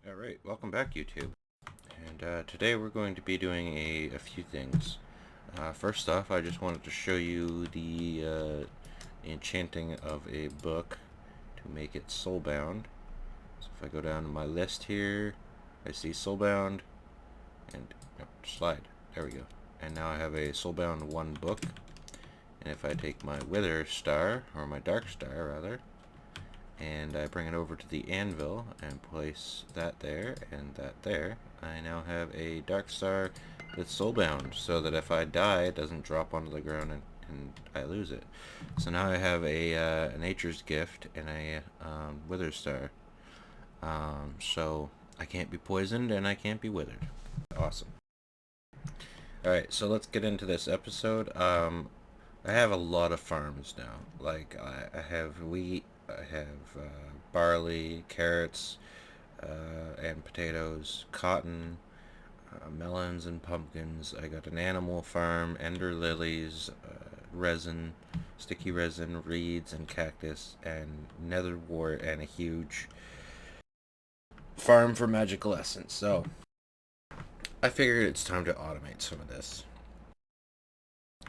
Alright, welcome back YouTube. And today we're going to be doing a few things. First off, I just wanted to show you the enchanting of a book to make it soulbound. So if I go down to my list here, I see soulbound, and slide. There we go. And now I have a soulbound 1 book. And if I take my wither star, or my dark star rather, and I bring it over to the anvil and place that there and that there, I now have a dark star that's soulbound, so that if I die it doesn't drop onto the ground and I lose it. So now I have a nature's gift and a wither star. So I can't be poisoned and I can't be withered. Awesome. Alright, so let's get into this episode. I have a lot of farms now. Like, I have wheat, I have barley, carrots, and potatoes, cotton, melons and pumpkins. I got an animal farm, ender lilies, resin, sticky resin, reeds and cactus, and nether wart, and a huge farm for magical essence. So I figured it's time to automate some of this.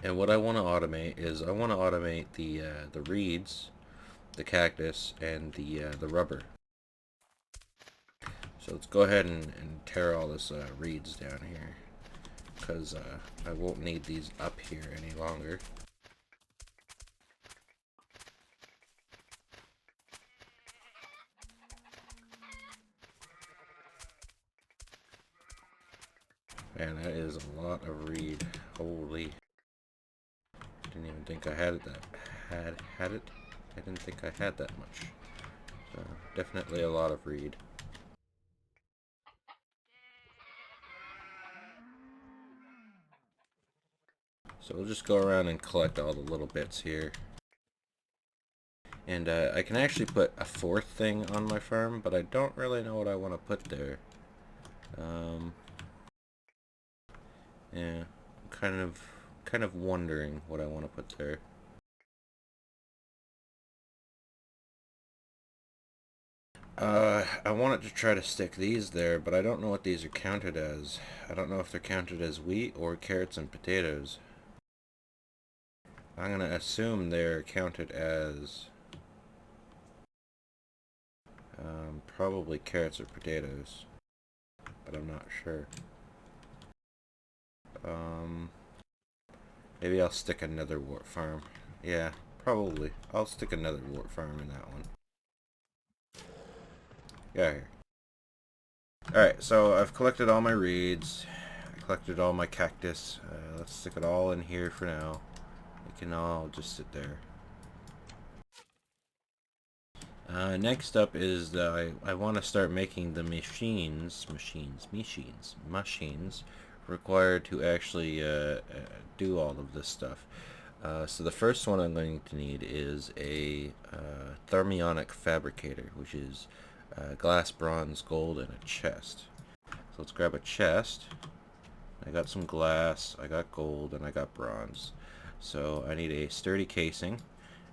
And what I want to automate is I want to automate the reeds, the cactus, and the rubber. So let's go ahead and tear all this reeds down here, because I won't need these up here any longer. Man, that is a lot of reed. Holy. Didn't even think I had it had it. I didn't think I had that much. So definitely a lot of reed. So we'll just go around and collect all the little bits here. And I can actually put a 4th thing on my farm, but I don't really know what I want to put there. Yeah, I'm kind of wondering what I want to put there. I wanted to try to stick these there, but I don't know what these are counted as. I don't know if they're counted as wheat or carrots and potatoes. I'm gonna assume they're counted as probably carrots or potatoes, but I'm not sure. Maybe I'll stick another wart farm. Yeah, probably. I'll stick another wart farm in that one. Yeah, here. Alright, so I've collected all my reeds. I collected all my cactus. Let's stick it all in here for now. It can all just sit there. Next up is I want to start making the machines required to actually do all of this stuff. So the first one I'm going to need is a thermionic fabricator, which is glass, bronze, gold, and a chest. So let's grab a chest. I got some glass, I got gold, and I got bronze. So I need a sturdy casing.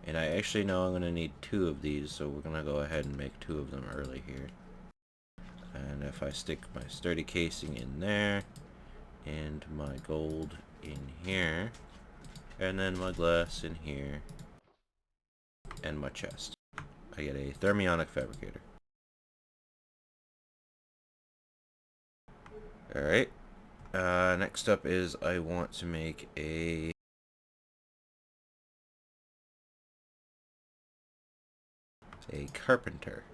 And I actually know I'm going to need 2 of these, so we're going to go ahead and make 2 of them early here. And if I stick my sturdy casing in there, and my gold in here, and then my glass in here, and my chest, I get a thermionic fabricator. Alright, next up is I want to make a carpenter.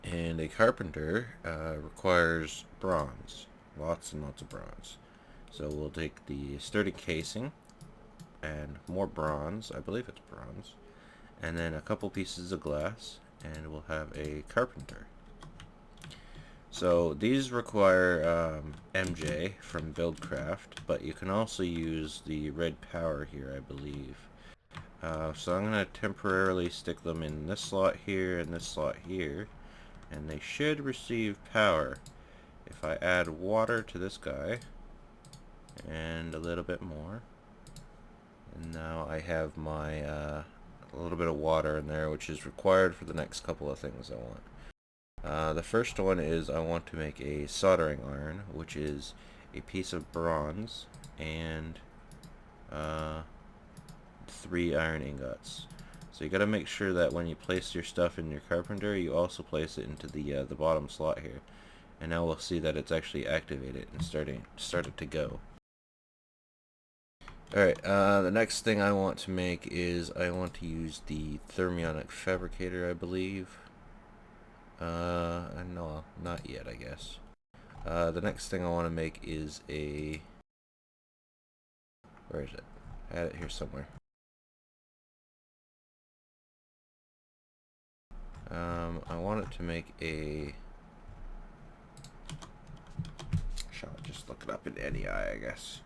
And a carpenter requires bronze, lots and lots of bronze. So we'll take the sturdy casing and more bronze, I believe it's bronze, and then a couple pieces of glass, and we'll have a carpenter. So these require MJ from Buildcraft, but you can also use the red power here, I believe. So I'm going to temporarily stick them in this slot here and this slot here, and they should receive power. If I add water to this guy, and a little bit more, and now I have my a little bit of water in there, which is required for the next couple of things I want. The first one is I want to make a soldering iron, which is a piece of bronze and 3 iron ingots. So you gotta make sure that when you place your stuff in your carpenter, you also place it into the bottom slot here. And now we'll see that it's actually activated and started to go. Alright, the next thing I want to make is I want to use the thermionic fabricator, I believe. No, not yet, I guess. The next thing I want to make is a... Where is it? I had it here somewhere. I wanted to make a... Shall I just look it up in NEI, I guess.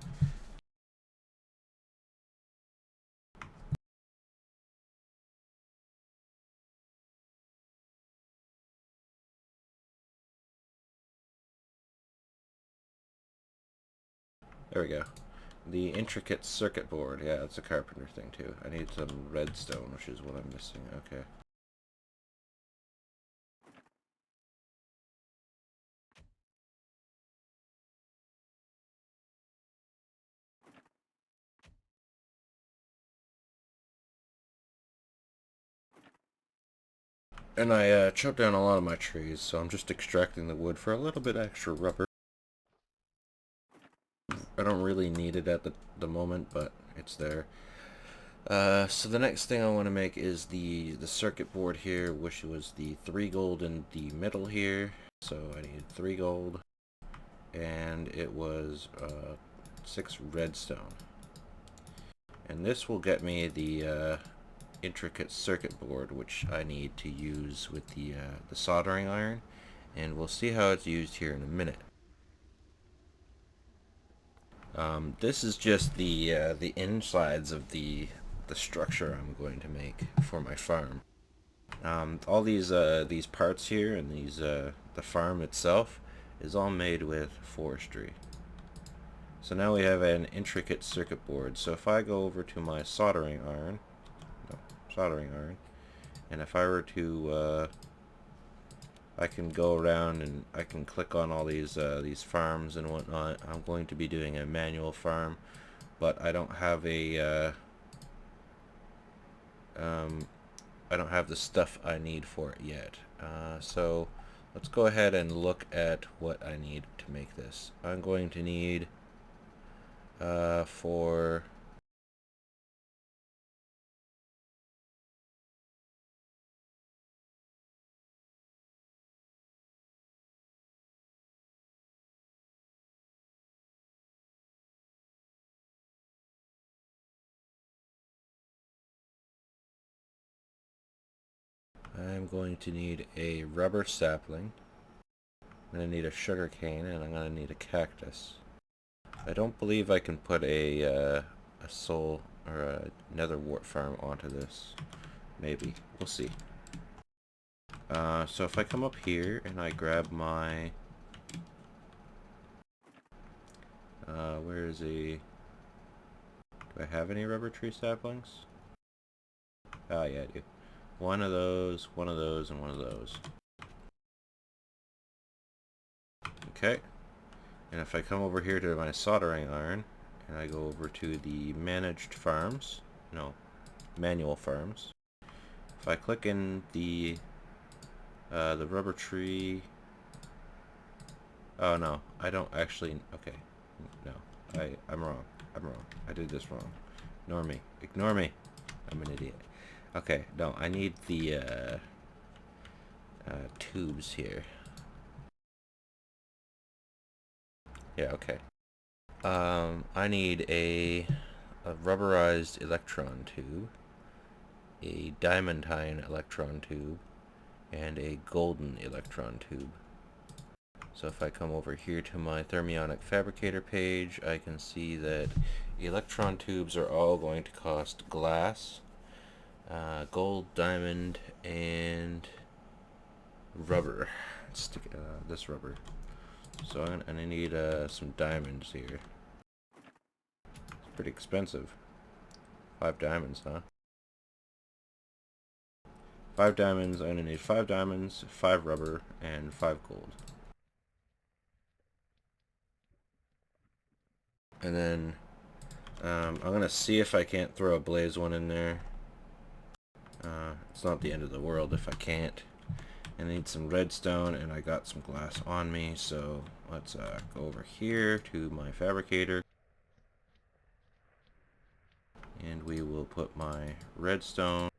There we go. The intricate circuit board. Yeah, it's a carpenter thing too. I need some redstone, which is what I'm missing. Okay. And I chopped down a lot of my trees, so I'm just extracting the wood for a little bit extra rubber. I don't really need it at the moment, but it's there. So the next thing I want to make is the circuit board here, which was the 3 gold in the middle here. So I need 3 gold, and it was 6 redstone. And this will get me the intricate circuit board, which I need to use with the soldering iron, and we'll see how it's used here in a minute. This is just the insides of the structure I'm going to make for my farm. All these parts here and the farm itself is all made with forestry. So now we have an intricate circuit board. So if I go over to my soldering iron, and if I were to I can go around and I can click on all these farms and whatnot. I'm going to be doing a manual farm, but I don't have a I don't have the stuff I need for it yet. So let's go ahead and look at what I need to make this. I'm going to need for I'm going to need a rubber sapling. I'm going to need a sugar cane, and I'm going to need a cactus. I don't believe I can put a soul or a nether wart farm onto this. Maybe. We'll see. So if I come up here and I grab my... where is the... Do I have any rubber tree saplings? Ah, yeah, I do. One of those, and one of those. Okay. And if I come over here to my soldering iron, and I go over to the managed farms, no, manual farms, if I click in the rubber tree, oh no, I don't actually, okay, no, I'm wrong, I did this wrong, ignore me, I'm an idiot. Okay, no, I need the tubes here. Yeah, okay. I need a rubberized electron tube, a diamantine electron tube, and a golden electron tube. So if I come over here to my thermionic fabricator page, I can see that electron tubes are all going to cost glass, gold, diamond, and rubber. Stick this rubber. So I'm gonna need some diamonds here. It's pretty expensive. 5 diamonds, huh? 5 diamonds. I'm going to need 5 diamonds, 5 rubber, and 5 gold. And then I'm going to see if I can't throw a blaze one in there. It's not the end of the world if I can't. I need some redstone, and I got some glass on me, so let's go over here to my fabricator. And we will put my redstone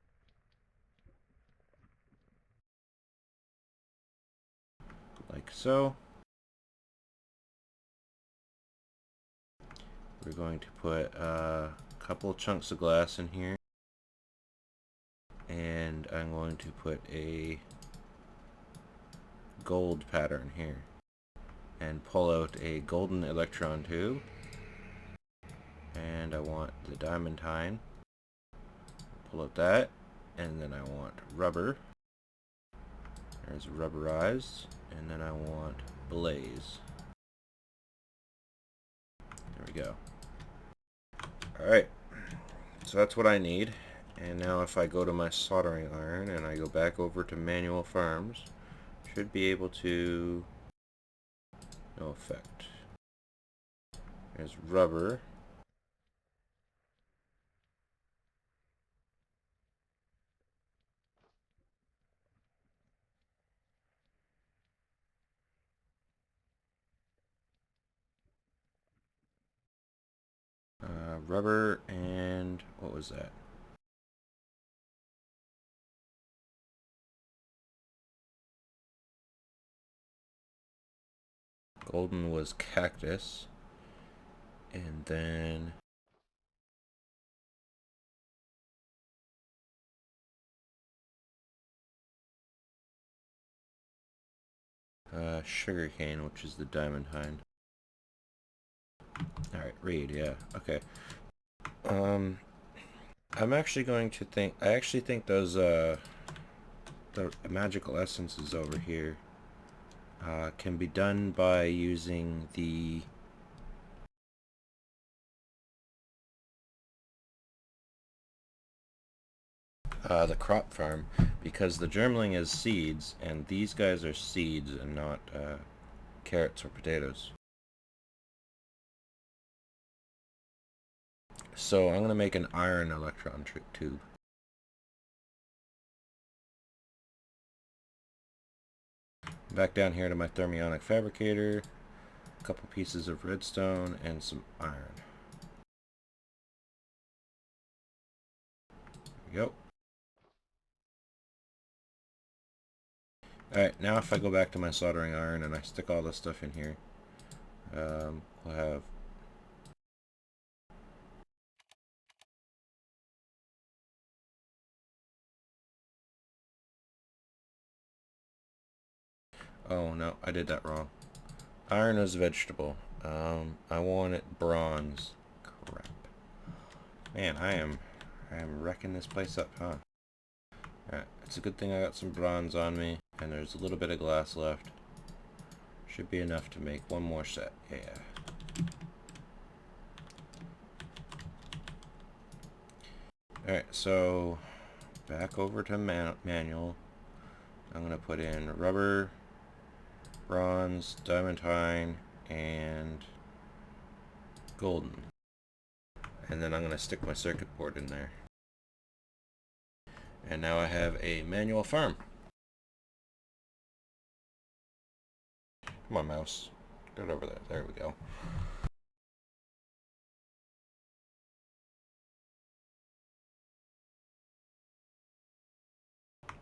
like so. We're going to put a couple chunks of glass in here. And I'm going to put a gold pattern here. And pull out a golden electron tube. And I want the diamantine. Pull out that. And then I want rubber. There's rubberized. And then I want blaze. There we go. Alright. So that's what I need. And now if I go to my soldering iron and I go back over to manual farms, should be able to... no effect. There's rubber. Rubber and what was that? Golden was cactus. And then sugarcane, which is the diamantine. Alright, read, yeah, okay. I'm actually going to think, I actually think those, the magical essences over here, can be done by using the crop farm, because the germling is seeds, and these guys are seeds and not, carrots or potatoes. So I'm going to make an iron electron tube. Back down here to my thermionic fabricator, a couple pieces of redstone and some iron. There we go. Alright, now if I go back to my soldering iron and I stick all this stuff in here, we'll have oh no, I did that wrong. Iron is vegetable. I want it bronze. Crap. Man, I am wrecking this place up, huh? Alright, it's a good thing I got some bronze on me, and there's a little bit of glass left. Should be enough to make one more set. Yeah. Alright, so back over to manual. I'm going to put in rubber, bronze, diamantine, and golden. And then I'm going to stick my circuit board in there. And now I have a manual farm. Come on, mouse. Get it over there. There we go.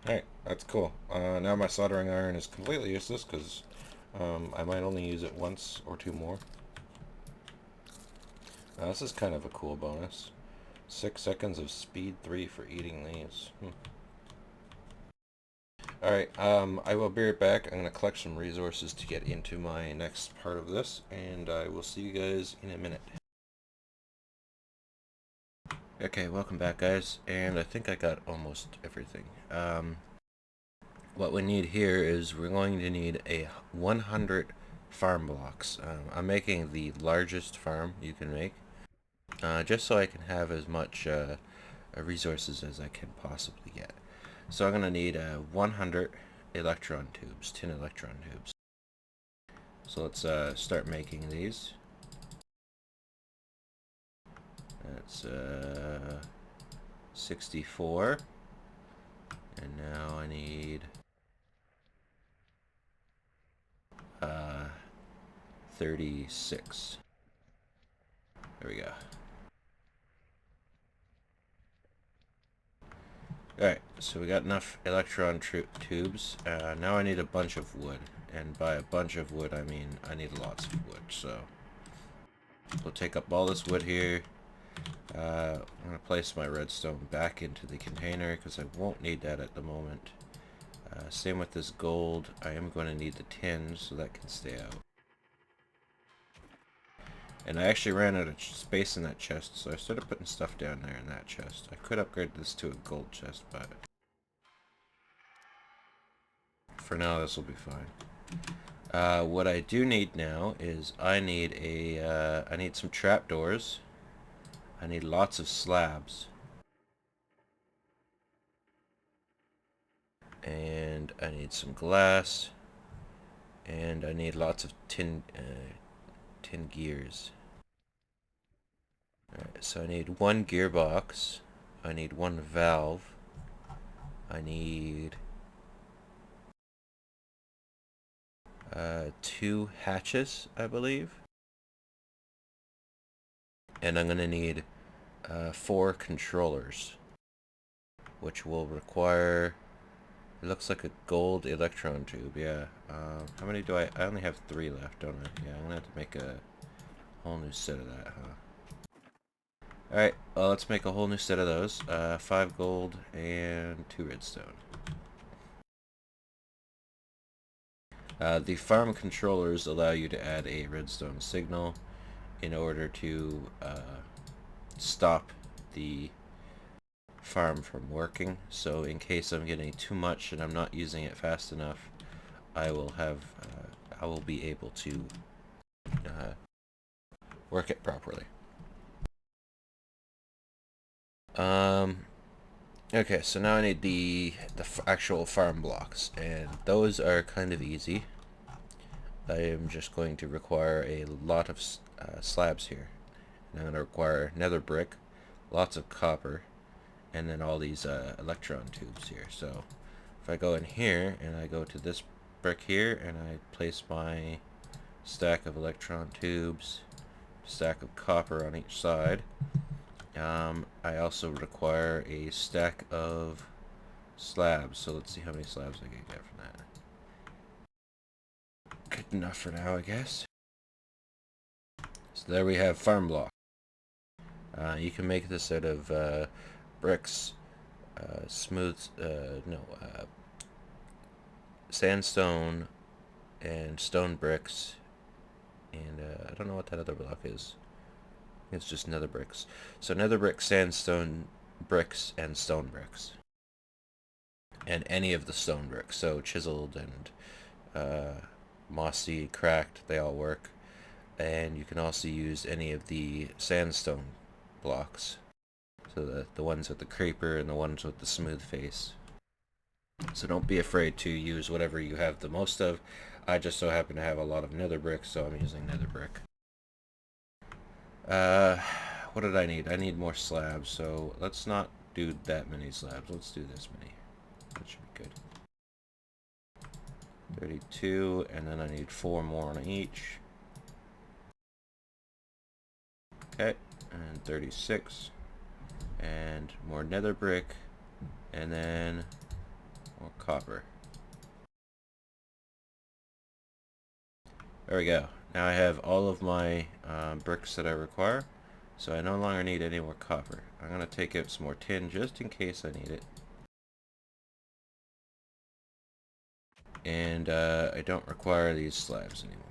Alright, that's cool. Now my soldering iron is completely useless because I might only use it once or two more. Now this is kind of a cool bonus. 6 seconds of speed 3 for eating these. Alright, I will be right back. I'm going to collect some resources to get into my next part of this, and I will see you guys in a minute. Okay, welcome back guys, and I think I got almost everything. What we need here is we're going to need a 100 farm blocks. I'm making the largest farm you can make, just so I can have as much resources as I can possibly get. So I'm going to need 100 electron tubes, 10 electron tubes. So let's start making these. That's 64. And now I need 36. There we go. Alright, so we got enough electron tubes. Now I need a bunch of wood. And by a bunch of wood, I mean I need lots of wood. So we'll take up all this wood here. I'm going to place my redstone back into the container because I won't need that at the moment. Same with this gold. I am going to need the tin so that can stay out. And I actually ran out of space in that chest, so I started putting stuff down there in that chest. I could upgrade this to a gold chest, but for now this will be fine. What I do need now is I need some trapdoors. I need lots of slabs. And I need some glass. And I need lots of tin gears. Alright, so I need one gearbox. I need one valve. I need 2 hatches, I believe. And I'm going to need 4 controllers, which will require, it looks like a gold electron tube, yeah. How many do I only have 3 left, don't I? Yeah, I'm going to have to make a whole new set of that, huh? Alright, well, let's make a whole new set of those. 5 gold and 2 redstone. The farm controllers allow you to add a redstone signal in order to stop the farm from working. So in case I'm getting too much and I'm not using it fast enough, I will be able to work it properly. Okay, so now I need the actual farm blocks, and those are kind of easy. I am just going to require a lot of slabs here. And I'm going to require nether brick, lots of copper, and then all these electron tubes here. So if I go in here and I go to this brick here and I place my stack of electron tubes, stack of copper on each side, I also require a stack of slabs. So let's see how many slabs I can get from that. Good enough for now, I guess. So there we have farm block. You can make this out of bricks, sandstone, and stone bricks, and I don't know what that other block is. It's just nether bricks. So nether bricks, sandstone bricks, and stone bricks. And any of the stone bricks. So chiseled and mossy, cracked, they all work. And you can also use any of the sandstone blocks. So the ones with the creeper and the ones with the smooth face. So don't be afraid to use whatever you have the most of. I just so happen to have a lot of nether bricks, so I'm using nether brick. What did I need? I need more slabs, so let's not do that many slabs. Let's do this many. That should be good. 32, and then I need 4 more on each. Okay, and 36. And more nether brick, and then more copper. There we go. Now I have all of my bricks that I require, so I no longer need any more copper. I'm going to take out some more tin just in case I need it. And I don't require these slabs anymore.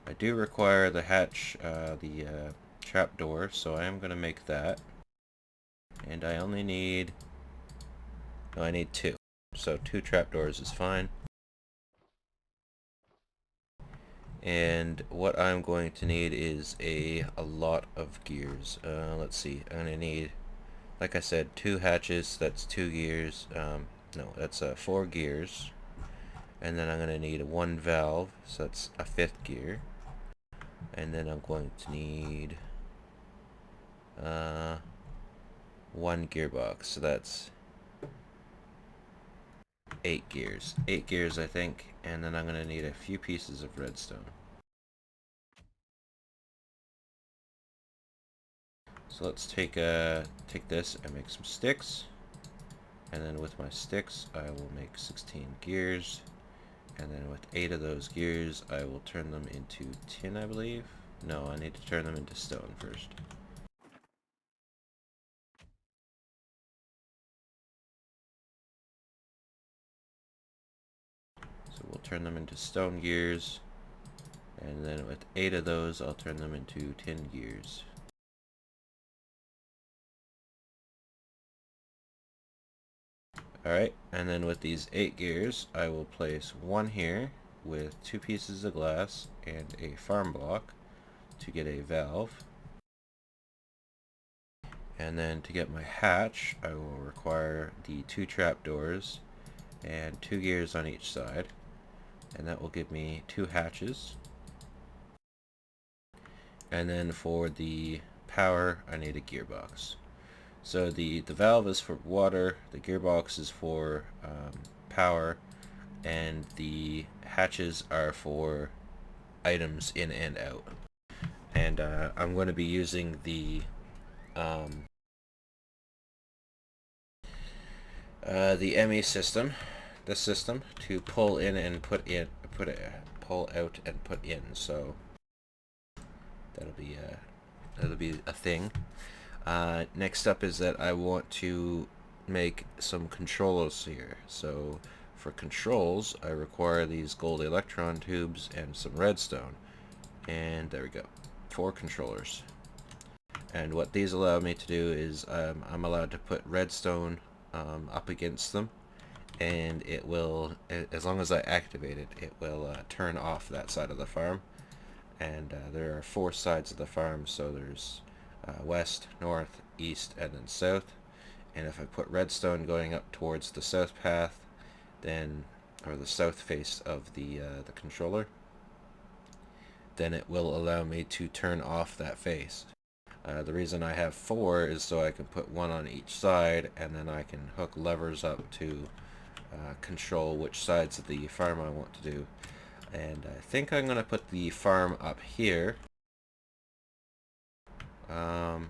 I do require the hatch, the trapdoor, so I am going to make that. And I only need... no, I need 2. So 2 trapdoors is fine. And what I'm going to need is a lot of gears. Let's see, I'm going to need like I said, 2 hatches, that's 2 gears. No, that's 4 gears. And then I'm going to need 1 valve, so that's a 5th gear. And then I'm going to need 1 gearbox, so that's 8 gears. 8 gears, I think. And then I'm going to need a few pieces of redstone. So let's take this and make some sticks. And then with my sticks, I will make 16 gears. And then with 8 of those gears, I will turn them into tin, I believe. No, I need to turn them into stone first. So we'll turn them into stone gears. And then with 8 of those, I'll turn them into tin gears. Alright, and then with these 8 gears, I will place 1 here with 2 pieces of glass and a farm block to get a valve. And then to get my hatch, I will require the 2 trapdoors and 2 gears on each side. And that will give me 2 hatches. And then for the power, I need a gearbox. So the valve is for water, the gearbox is for power, and the hatches are for items in and out. And I'm going to be using the ME system, this system, to pull in and pull out and put in. So that'll be a thing. Next up is that I want to make some controllers here. So for controls, I require these gold electron tubes and some redstone. And there we go, 4 controllers. And what these allow me to do is I'm allowed to put redstone up against them, and it will, as long as I activate it, it will turn off that side of the farm. And there are 4 sides of the farm, so there's west, north, east, and then south. And if I put redstone going up towards the south path, then, or the south face of the controller, then it will allow me to turn off that face. The reason I have 4 is so I can put 1 on each side, and then I can hook levers up to control which sides of the farm I want to do. And I think I'm going to put the farm up here. The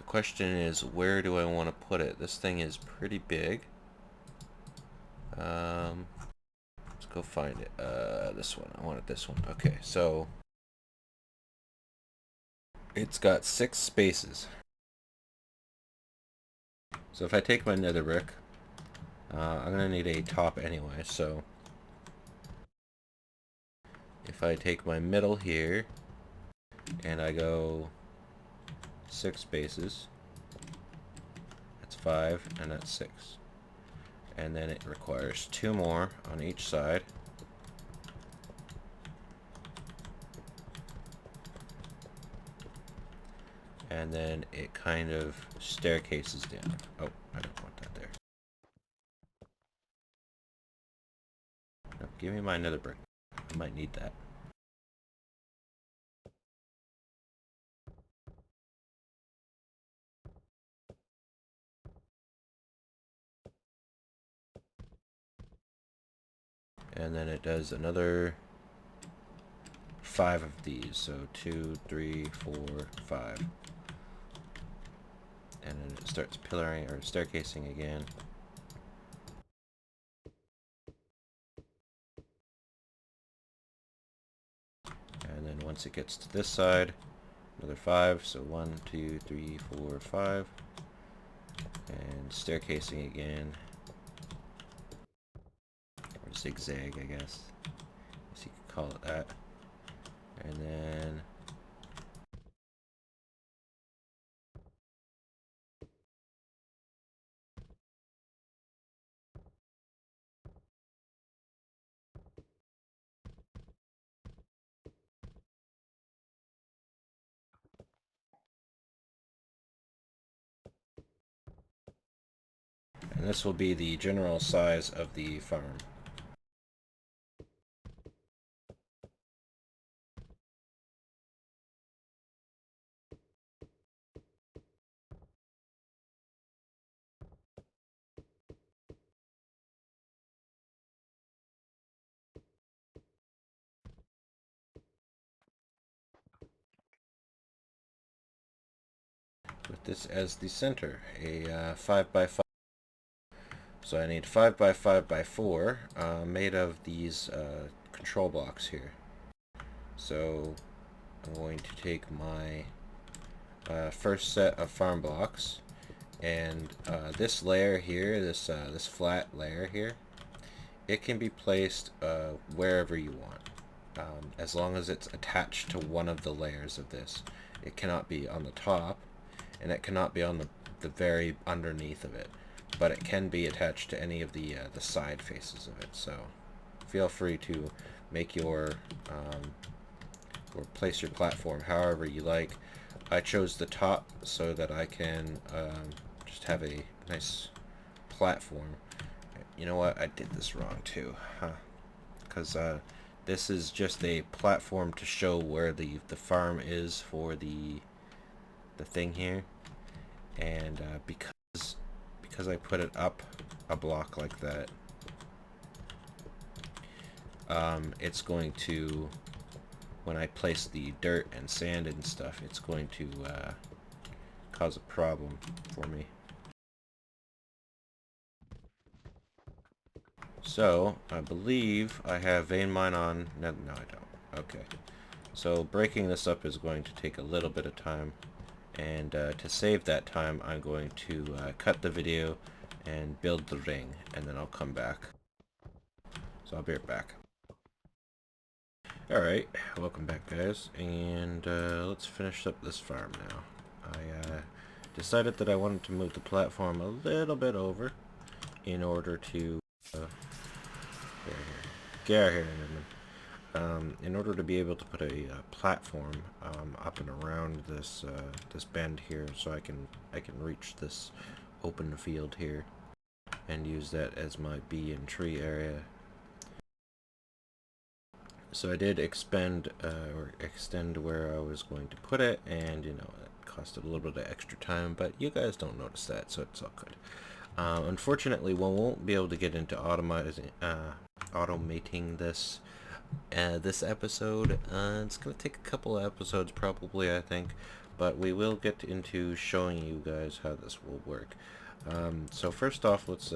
question is, where do I want to put it? This thing is pretty big. Let's go find it. This one. I wanted this one. Okay, so it's got 6 spaces. So if I take my nether brick, I'm going to need a top anyway, so if I take my middle here and I go 6 spaces, that's 5 and that's 6. And then it requires 2 more on each side. And then it kind of staircases down. Oh, I don't want that there. No, give me my nether brick. I might need that. And then it does another 5 of these. So 2, 3, 4, 5. And then it starts pillaring or staircasing again. And then once it gets to this side, another 5. So 1, 2, 3, 4, 5. And staircasing again. Or zigzag, I guess. Guess you could call it that. And then this will be the general size of the farm. With this as the center, a 5x5. So I need 5x5x4 made of these control blocks here. So I'm going to take my first set of farm blocks, and this layer here, this flat layer here, it can be placed wherever you want, as long as it's attached to one of the layers of this. It cannot be on the top, and it cannot be on the very underneath of it, but it can be attached to any of the side faces of it. So feel free to make your or place your platform however you like. I chose the top so that I can just have a nice platform. You know what? I did this wrong too, because this is just a platform to show where the farm is for the thing here, and because I put it up a block like that, it's going to, when I place the dirt and sand and stuff, it's going to cause a problem for me. So I believe I have VeinMiner on. No, I don't. Okay. So breaking this up is going to take a little bit of time, and to save that time, I'm going to cut the video and build the ring, and then I'll come back. So I'll be right back. Alright, welcome back guys, and let's finish up this farm now. I decided that I wanted to move the platform a little bit over in order to get out here, in order to be able to put a platform up and around this this bend here, so I can reach this open field here and use that as my bee and tree area. So I did extend where I was going to put it, and you know, it costed a little bit of extra time, but you guys don't notice that, so it's all good. Unfortunately, we won't be able to get into automating this this episode. It's going to take a couple of episodes probably, I think, but we will get into showing you guys how this will work. So first off, let's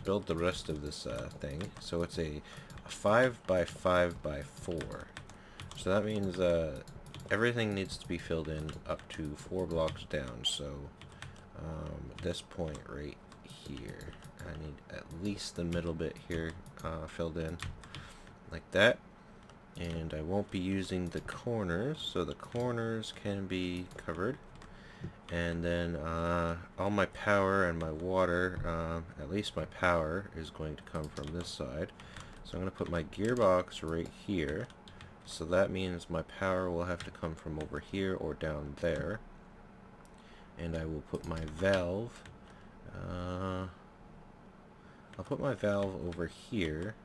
build the rest of this thing. So it's a 5x5x4. So that means everything needs to be filled in up to 4 blocks down. So this point right here, I need at least the middle bit here filled in like that. And I won't be using the corners, so the corners can be covered. And then all my power and my water, at least my power, is going to come from this side. So I'm going to put my gearbox right here. So that means my power will have to come from over here or down there. And I will put my valve, I'll put my valve over here.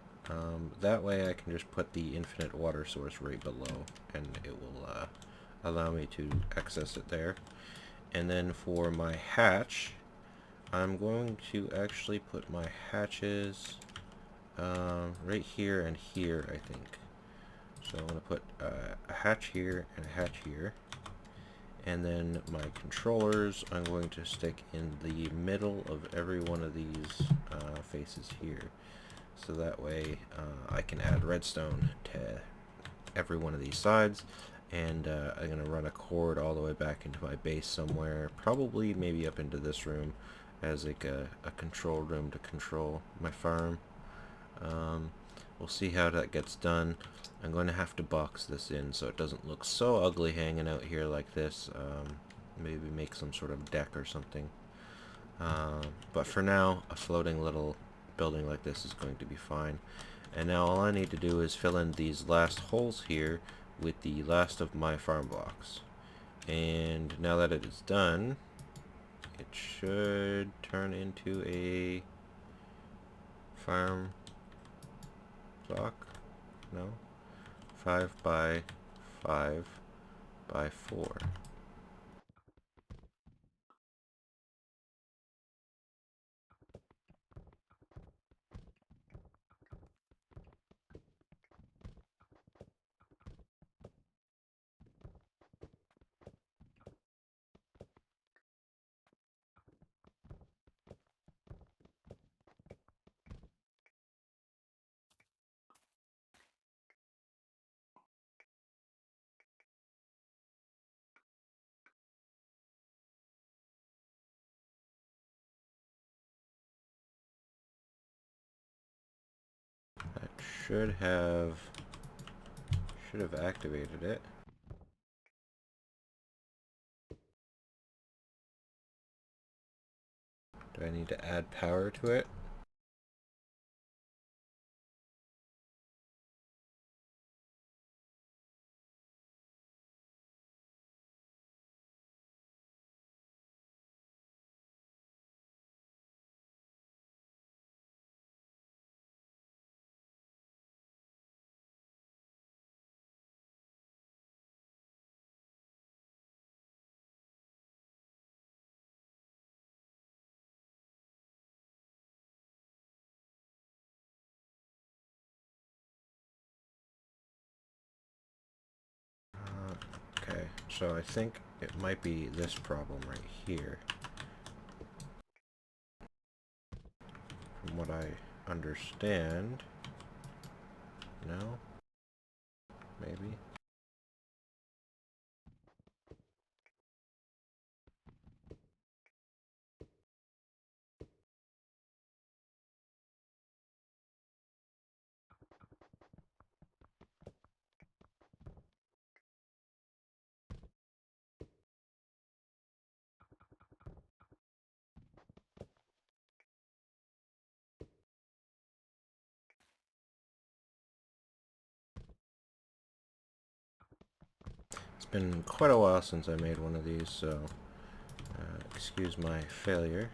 That way I can just put the infinite water source right below, and it will allow me to access it there. And then for my hatch, I'm going to actually put my hatches right here and here, I think. So I'm going to put a hatch here and a hatch here. And then my controllers, I'm going to stick in the middle of every one of these faces here. So that way I can add redstone to every one of these sides. And I'm going to run a cord all the way back into my base somewhere, probably maybe up into this room as like a control room to control my farm. We'll see how that gets done. I'm going to have to box this in so it doesn't look so ugly hanging out here like this. Maybe make some sort of deck or something. But for now, a floating little building like this is going to be fine. And now all I need to do is fill in these last holes here with the last of my farm blocks. And now that it is done, it should turn into a farm block? No? 5 by 5 by 4. That should have activated it. Do I need to add power to it? Okay, so I think it might be this problem right here. From what I understand. No? Maybe? It's been quite a while since I made one of these, so excuse my failure.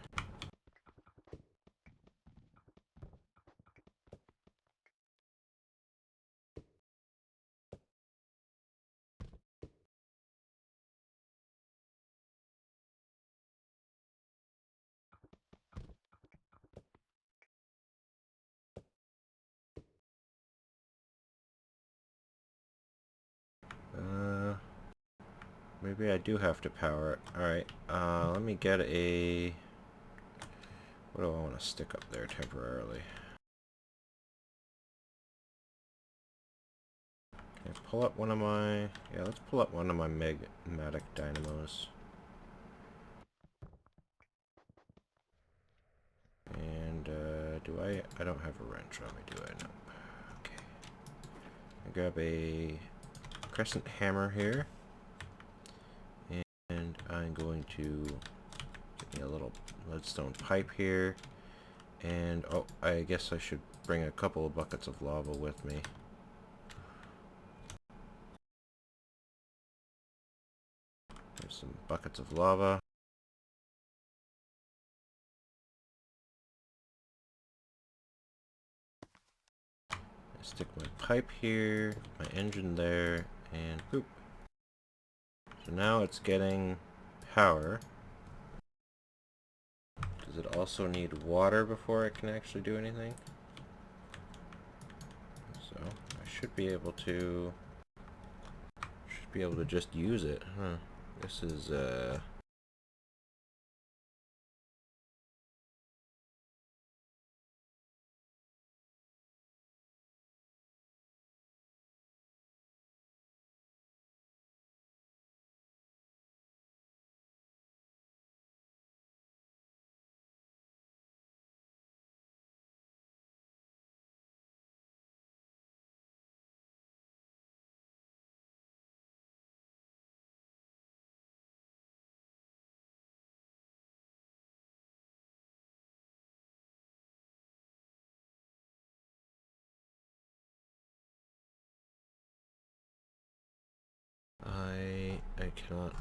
Maybe I do have to power it. Alright, let me get a... What do I want to stick up there temporarily? Can I pull up one of my... Yeah, let's pull up one of my Magmatic dynamos. And, do I don't have a wrench on me, do I? No. Okay. I grab a crescent hammer here. And I'm going to get me a little leadstone pipe here. And, oh, I guess I should bring a couple of buckets of lava with me. There's some buckets of lava. I stick my pipe here, my engine there, and boop. So now it's getting power. Does it also need water before it can actually do anything? So I should be able to just use it, huh? This is I cannot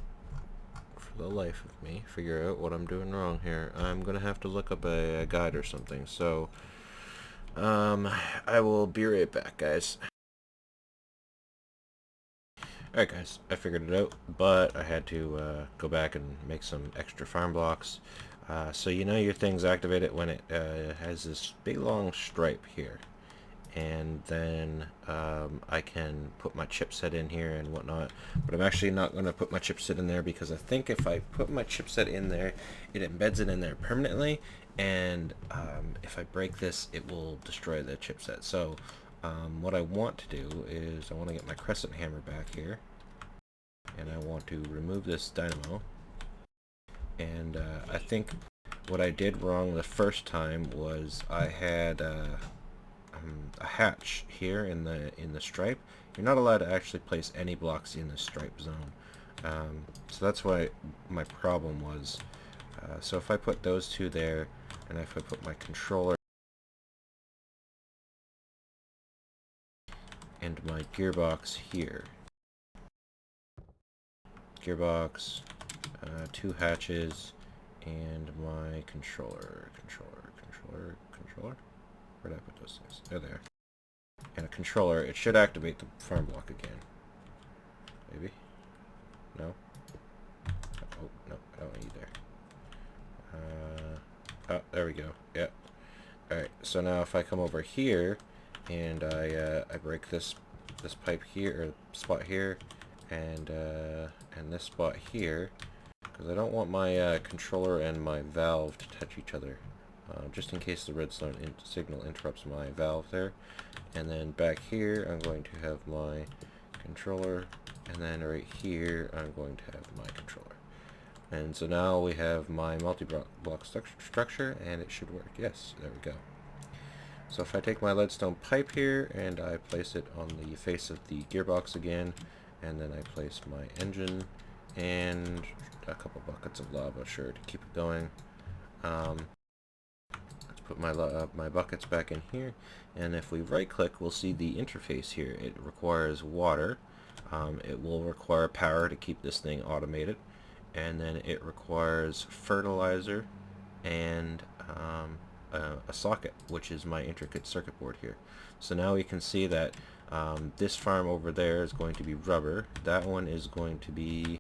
for the life of me figure out what I'm doing wrong here. I'm gonna have to look up a guide or something. So I will be right back, guys. Alright guys, I figured it out, but I had to go back and make some extra farm blocks. So you know your thing's activated when it has this big long stripe here. And then I can put my chipset in here and whatnot, but I'm actually not going to put my chipset in there because I think if I put my chipset in there, it embeds it in there permanently, and if I break this, it will destroy the chipset. So what I want to do is I want to get my crescent hammer back here, and I want to remove this dynamo, and I think what I did wrong the first time was I had a hatch here in the stripe. You're not allowed to actually place any blocks in the stripe zone. So that's why my problem was. So if I put those two there, and if I put my controller and my gearbox here, gearbox, two hatches, and my controller. Where did I put those things? There they are. And a controller, it should activate the farm block again. Maybe? No? Oh, no, I don't need there. Oh, there we go. Yep. Alright, so now if I come over here, and I break this pipe here, or spot here, and this spot here, because I don't want my controller and my valve to touch each other. Just in case the redstone signal interrupts my valve there. And then back here I'm going to have my controller, and then right here I'm going to have my controller. And so now we have my multi-block structure, and it should work. Yes, there we go. So if I take my leadstone pipe here and I place it on the face of the gearbox again, and then I place my engine and a couple buckets of lava, sure, to keep it going. Put my buckets back in here, and if we right click, we'll see the interface here. It requires water, it will require power to keep this thing automated, and then it requires fertilizer and a socket, which is my intricate circuit board here. So now we can see that this farm over there is going to be rubber, that one is going to be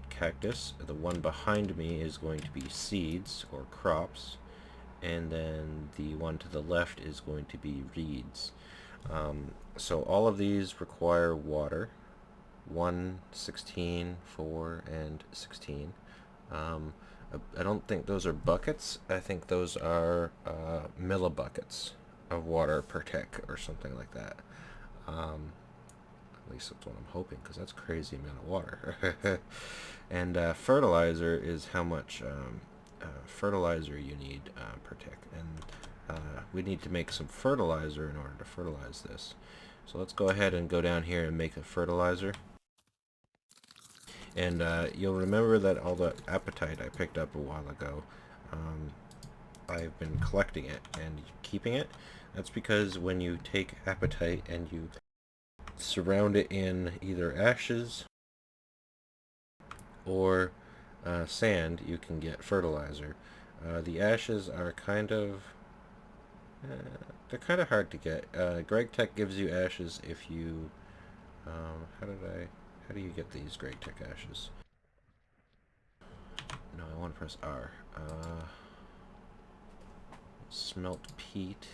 cactus, the one behind me is going to be seeds or crops, and then the one to the left is going to be reeds. So all of these require water, 1, 16, 4, and 16. I don't think those are buckets, I think those are millibuckets of water per tick or something like that. At least that's what I'm hoping, because that's a crazy amount of water. And fertilizer is how much fertilizer you need per tick. And we need to make some fertilizer in order to fertilize this. So let's go ahead and go down here and make a fertilizer. And you'll remember that all the apatite I picked up a while ago, I've been collecting it and keeping it. That's because when you take apatite and you surround it in either ashes or sand, you can get fertilizer. The ashes are kind of they're kind of hard to get. Gregtech gives you ashes if you how do you get these Gregtech ashes? No, I want to press R. Smelt peat,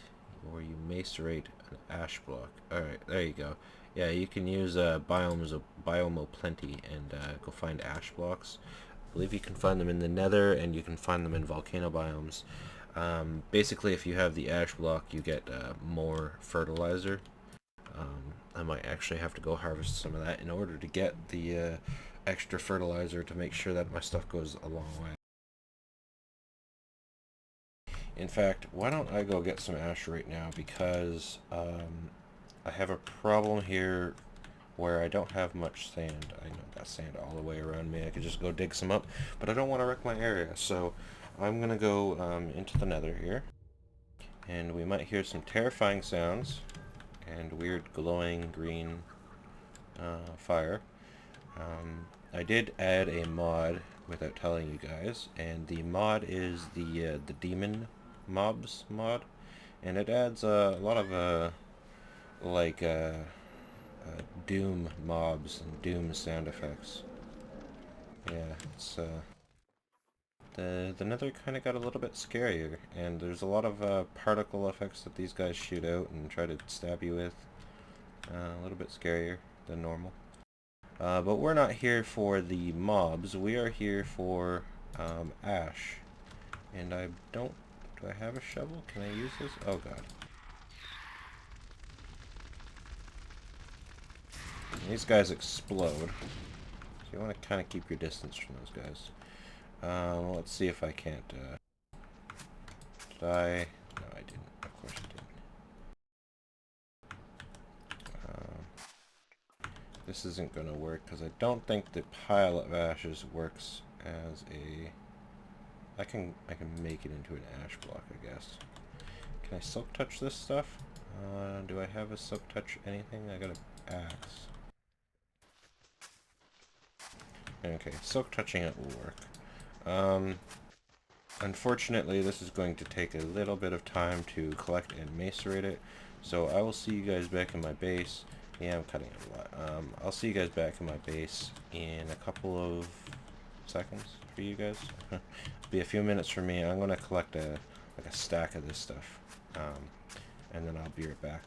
or you macerate an ash block. Alright, there you go. Yeah, you can use Biome O'Plenty and go find ash blocks. I believe you can find them in the nether, and you can find them in volcano biomes. Basically, if you have the ash block, you get more fertilizer. I might actually have to go harvest some of that in order to get the extra fertilizer to make sure that my stuff goes a long way. In fact, why don't I go get some ash right now, because I have a problem here where I don't have much sand. I know I've got sand all the way around me. I could just go dig some up, but I don't want to wreck my area, so I'm going to go into the nether here, and we might hear some terrifying sounds and weird glowing green fire. I did add a mod without telling you guys, and the mod is the demon EnchantingPlus mod, and it adds a lot of like Doom mobs and Doom sound effects. Yeah, it's the Nether kind of got a little bit scarier, and there's a lot of particle effects that these guys shoot out and try to stab you with. A little bit scarier than normal. But we're not here for the mobs. We are here for ash. And I don't... Do I have a shovel? Can I use this? Oh god. These guys explode. So you want to kind of keep your distance from those guys. Let's see if I can't... Did I? No, I didn't. Of course I didn't. This isn't going to work because I don't think the pile of ashes works as a... I can make it into an ash block, I guess. Can I silk touch this stuff? Do I have a silk touch anything? I got an axe. Okay, silk touching it will work. Unfortunately, this is going to take a little bit of time to collect and macerate it, so I will see you guys back in my base. Yeah, I'm cutting it a lot. I'll see you guys back in my base in a couple of seconds for you guys. Be a few minutes for me. I'm going to collect a stack of this stuff, and then I'll be right back.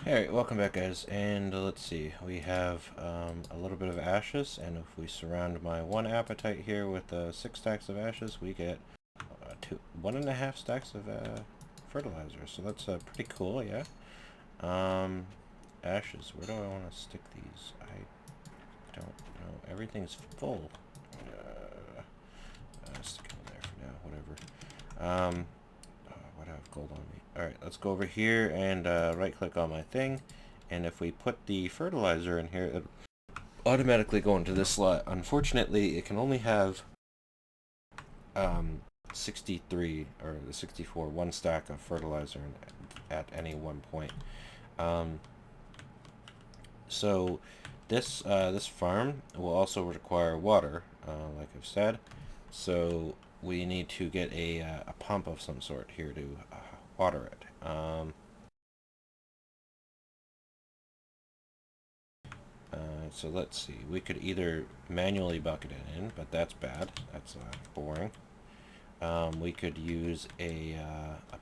Alright, welcome back guys, and let's see, we have a little bit of ashes, and if we surround my one apatite here with 6 stacks of ashes, we get 1.5 stacks of fertilizer, so that's pretty cool, yeah. Ashes, where do I want to stick these? I don't know, everything's full. Stick them in there for now, whatever. Why do I have gold on me? Alright, let's go over here and right click on my thing, and if we put the fertilizer in here, it'll automatically go into this slot. Unfortunately, it can only have 63 or the 64, one stack of fertilizer at any one point. So this this farm will also require water, like I've said, so we need to get a pump of some sort here to water it. So let's see, we could either manually bucket it in, but that's bad, that's boring. We could use a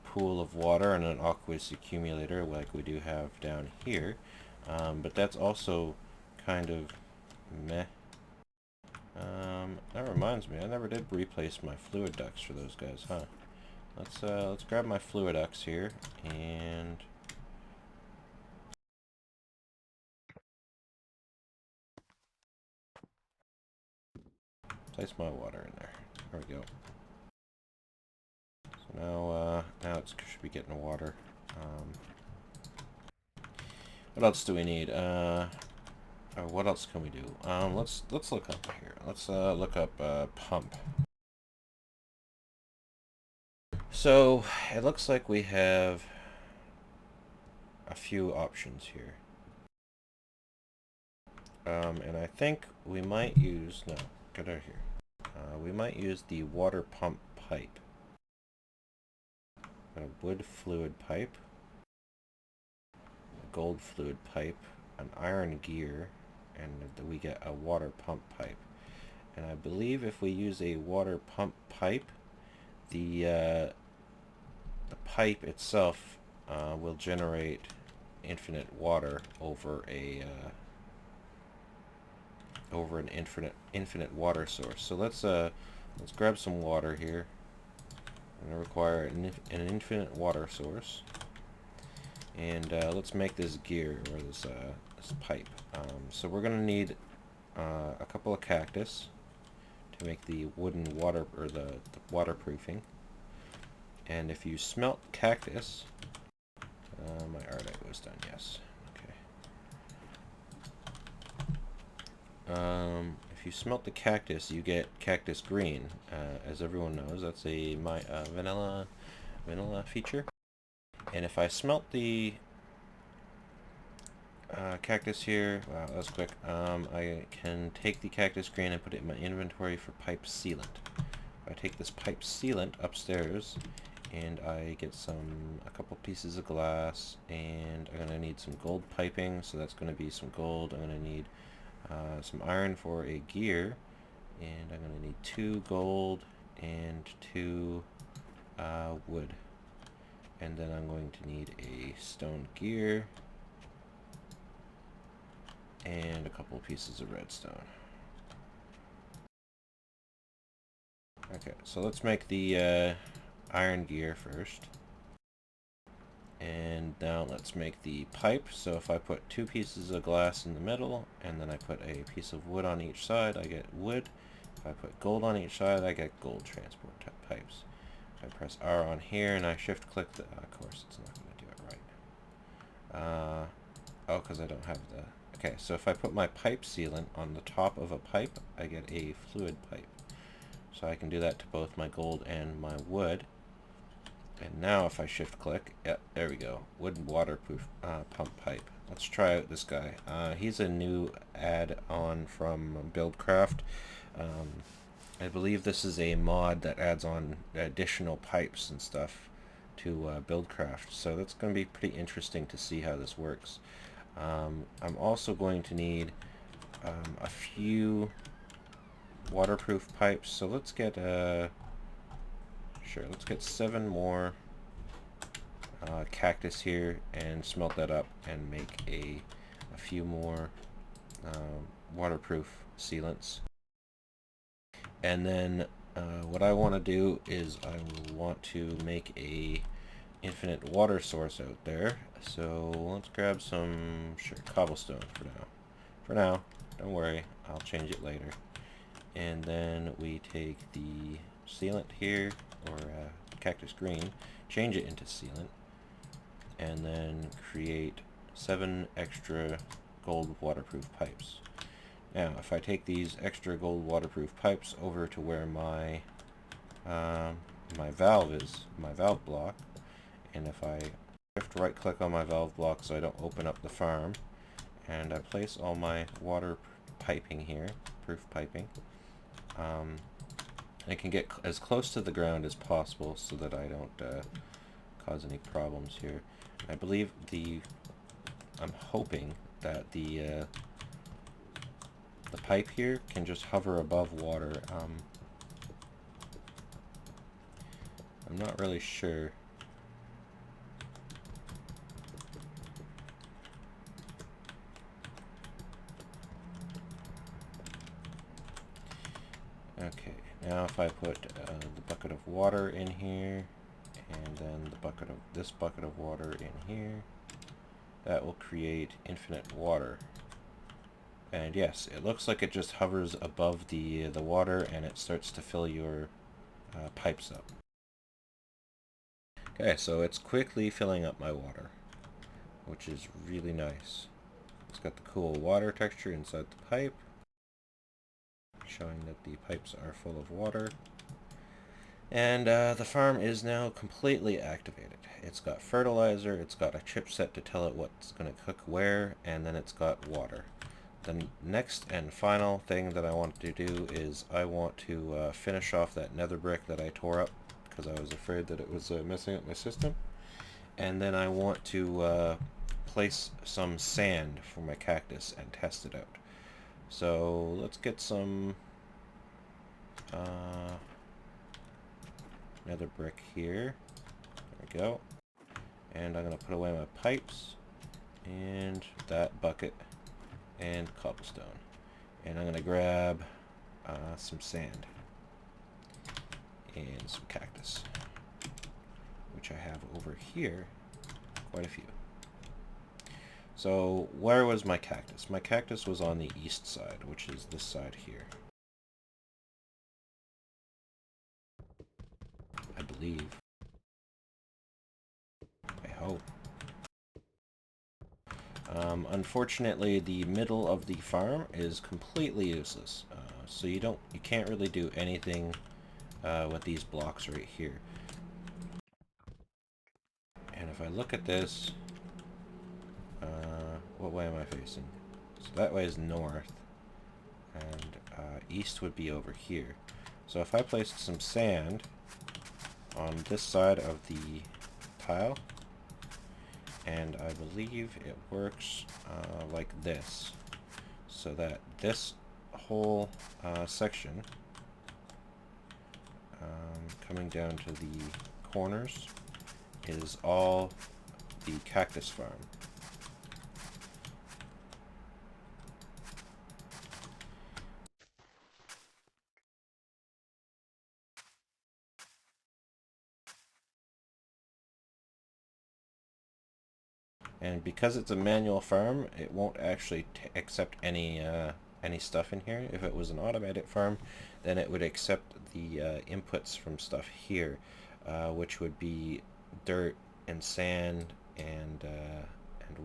pool of water and an aqueous accumulator like we do have down here, but that's also kind of meh. That reminds me, I never did replace my fluid ducts for those guys, huh? Let's grab my fluid ducts here and place my water in there. There we go. So now it should be getting water. What else do we need? What else can we do? Let's look up here. Let's look up pump. So it looks like we have a few options here. And I think we might use, no, get out of here. We might use the water pump pipe. A wood fluid pipe, a gold fluid pipe, an iron gear, and we get a water pump pipe. And I believe if we use a water pump pipe, the pipe itself will generate infinite water over a over an infinite water source. So let's grab some water here. I'm going to require an infinite water source, and let's make this gear, or this pipe. So we're going to need a couple of cactus to make the wooden water, or the waterproofing. And if you smelt cactus, my ardite was done, yes. Okay. If you smelt the cactus, you get cactus green. As everyone knows, that's a vanilla feature. And if I smelt the cactus here. Wow, that was quick. I can take the cactus grain and put it in my inventory for pipe sealant. I take this pipe sealant upstairs and I get a couple pieces of glass, and I'm gonna need some gold piping, so that's gonna be some gold. I'm gonna need some iron for a gear, and I'm gonna need 2 gold and 2 wood, and then I'm going to need a stone gear and a couple pieces of redstone. Okay, so let's make the iron gear first. And now let's make the pipe. So if I put 2 pieces of glass in the middle, and then I put a piece of wood on each side, I get wood. If I put gold on each side, I get gold transport type pipes. If I press R on here and I shift click the, of course it's not going to do it right. Oh, because I don't have the, okay, so if I put my pipe sealant on the top of a pipe, I get a fluid pipe. So I can do that to both my gold and my wood. And now if I shift click, yep, there we go. Wooden waterproof pump pipe. Let's try out this guy. He's a new add-on from Buildcraft. I believe this is a mod that adds on additional pipes and stuff to Buildcraft. So that's going to be pretty interesting to see how this works. I'm also going to need a few waterproof pipes. So let's get sure, let's get 7 more cactus here and smelt that up and make a few more waterproof sealants. And then what I want to do is I want to make a infinite water source out there. So let's grab some, sure, cobblestone for now. For now, don't worry, I'll change it later. And then we take the sealant here, or cactus green, change it into sealant, and then create 7 extra gold waterproof pipes. Now, if I take these extra gold waterproof pipes over to where my my valve is, my valve block, and if I shift right click on my valve block so I don't open up the farm, and I place all my water piping here, proof piping, I can get as close to the ground as possible so that I don't cause any problems here. I believe I'm hoping that the pipe here can just hover above water. I'm not really sure. Okay, now if I put the bucket of water in here, and then this bucket of water in here, that will create infinite water. And yes, it looks like it just hovers above the water, and it starts to fill your pipes up. Okay, so it's quickly filling up my water, which is really nice. It's got the cool water texture inside the pipe, showing that the pipes are full of water. And the farm is now completely activated. It's got fertilizer, it's got a chipset to tell it what's going to cook where, and then it's got water. The next and final thing that I want to do is I want to finish off that nether brick that I tore up because I was afraid that it was messing up my system. And then I want to place some sand for my cactus and test it out. So let's get some nether brick here. There we go. And I'm going to put away my pipes and that bucket and cobblestone. And I'm going to grab some sand and some cactus, which I have over here, quite a few. So where was my cactus? My cactus was on the east side, which is this side here, I believe. I hope. Unfortunately, the middle of the farm is completely useless, so you can't really do anything with these blocks right here. And if I look at this, what way am I facing? So that way is north, and east would be over here. So if I placed some sand on this side of the tile, and I believe it works like this, so that this whole section coming down to the corners is all the cactus farm. And because it's a manual farm, it won't actually accept any stuff in here. If it was an automated farm, then it would accept the inputs from stuff here, which would be dirt and sand and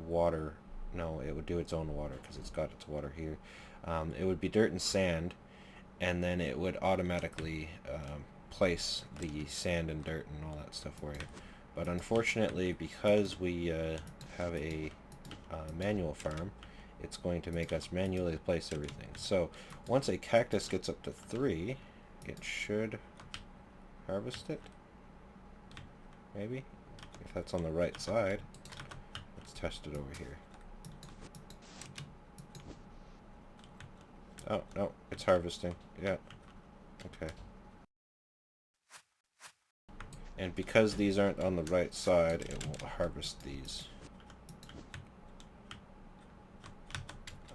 water. No, it would do its own water because it's got its water here. It would be dirt and sand, and then it would automatically place the sand and dirt and all that stuff for you. But unfortunately, because we have a manual farm, it's going to make us manually place everything. So once a cactus gets up to 3, it should harvest it. Maybe? If that's on the right side. Let's test it over here. Oh, no, it's harvesting. Yeah. Okay. And because these aren't on the right side, it won't harvest these,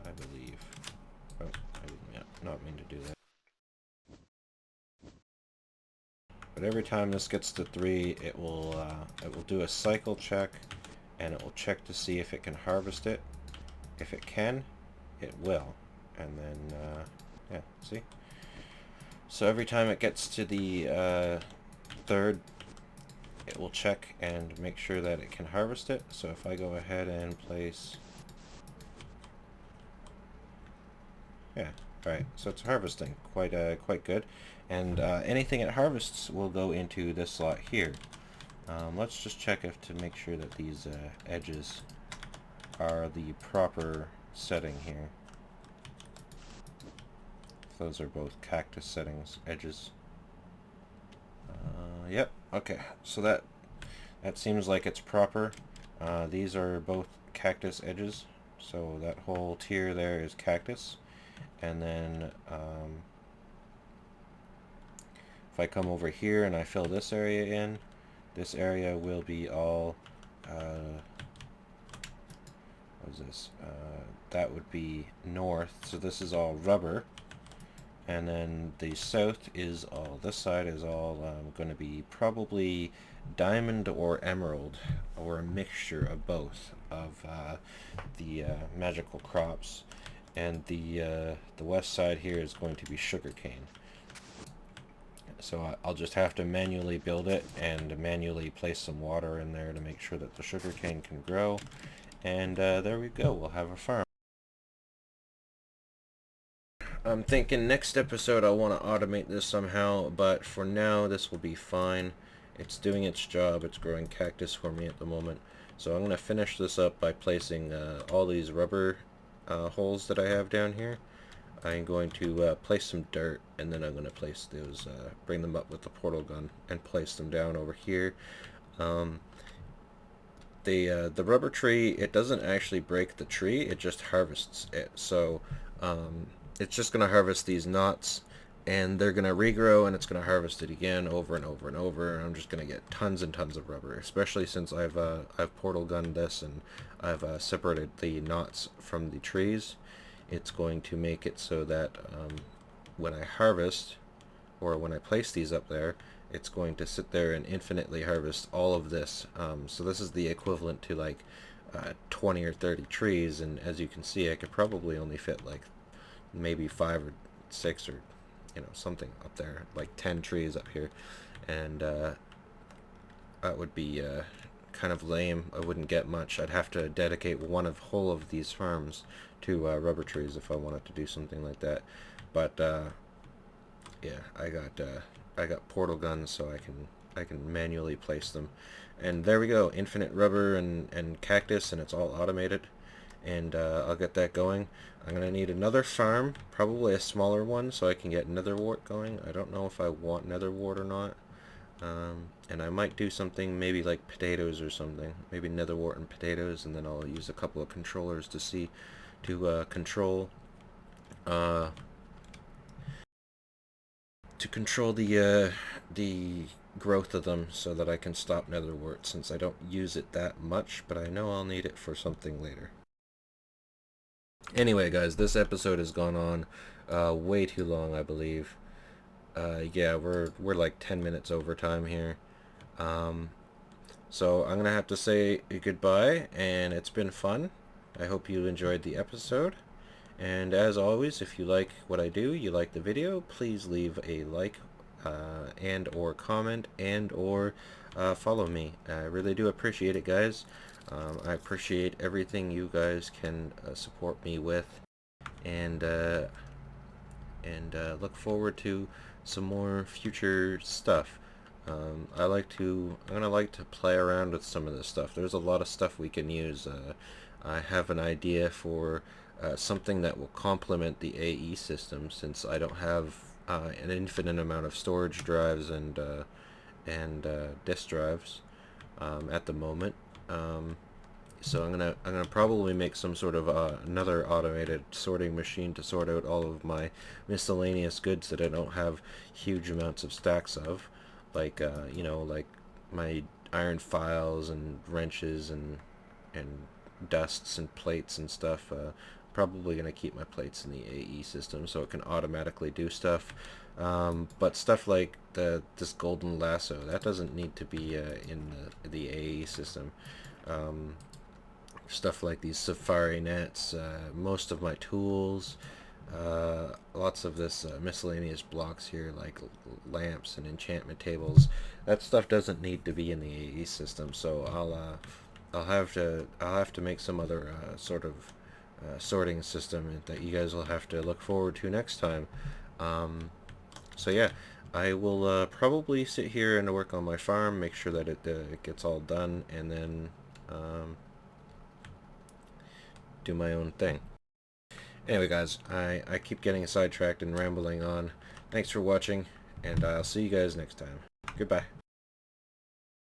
I believe. Oh, I did not mean to do that. But every time this gets to 3, it will do a cycle check, and it will check to see if it can harvest it. If it can, it will. And then, yeah, see? So every time it gets to the 3rd, it will check and make sure that it can harvest it. So if I go ahead and place, yeah, alright, so it's harvesting quite good, and anything it harvests will go into this slot here. Let's just check if to make sure that these edges are the proper setting here. Those are both cactus settings edges. Yep, okay, so that seems like it's proper. These are both cactus edges, so that whole tier there is cactus. And then if I come over here and I fill this area in, this area will be all what is this? That would be north, so this is all rubber. And then the south is all, this side is all going to be probably diamond or emerald, or a mixture of both of the magical crops. And the west side here is going to be sugarcane. So I'll just have to manually build it and manually place some water in there to make sure that the sugarcane can grow. And there we go, we'll have a farm. I'm thinking next episode I want to automate this somehow, but for now this will be fine. It's doing its job. It's growing cactus for me at the moment. So I'm going to finish this up by placing all these rubber holes that I have down here. I'm going to place some dirt, and then I'm going to place those, bring them up with the portal gun and place them down over here. The rubber tree, it doesn't actually break the tree, it just harvests it. So it's just going to harvest these knots, and they're going to regrow, and it's going to harvest it again over and over and over, and I'm just going to get tons and tons of rubber, especially since I've portal gunned this and I've separated the knots from the trees. It's going to make it so that when I harvest, or when I place these up there, it's going to sit there and infinitely harvest all of this. So this is the equivalent to like 20 or 30 trees, and as you can see, I could probably only fit like maybe 5 or 6 or something up there, like 10 trees up here, and that would be kind of lame. I wouldn't get much. I'd have to dedicate whole of these farms to rubber trees if I wanted to do something like that. But yeah, I got portal guns, so I can manually place them. And there we go, infinite rubber and cactus, and it's all automated. and I'll get that going. I'm going to need another farm, probably a smaller one, so I can get nether wart going. I don't know if I want nether wart or not. And I might do something maybe like potatoes or something. Maybe nether wart and potatoes, and then I'll use a couple of controllers to control the growth of them, so that I can stop nether wart, since I don't use it that much, but I know I'll need it for something later. Anyway, guys, this episode has gone on way too long, I believe. Yeah, we're like 10 minutes over time here. So I'm gonna have to say goodbye, and it's been fun. I hope you enjoyed the episode. And as always, if you like what I do, you like the video, please leave a like and or comment and or follow me. I really do appreciate it, guys. I appreciate everything you guys can support me with, and look forward to some more future stuff. I'm gonna like to play around with some of this stuff. There's a lot of stuff we can use. I have an idea for something that will complement the AE system, since I don't have an infinite amount of storage drives and disk drives at the moment. So I'm gonna probably make some sort of another automated sorting machine to sort out all of my miscellaneous goods that I don't have huge amounts of stacks of, like you know, like my iron files and wrenches and dusts and plates and stuff. Probably gonna keep my plates in the AE system so it can automatically do stuff. But stuff like this golden lasso, that doesn't need to be in the AE system. Stuff like these safari nets, most of my tools, lots of this miscellaneous blocks here, like lamps and enchantment tables. That stuff doesn't need to be in the AE system, so I'll have to make some other sort of sorting system that you guys will have to look forward to next time. So yeah, I will probably sit here and work on my farm, make sure that it gets all done, and then do my own thing. Anyway, guys, I keep getting sidetracked and rambling on. Thanks for watching, and I'll see you guys next time. Goodbye.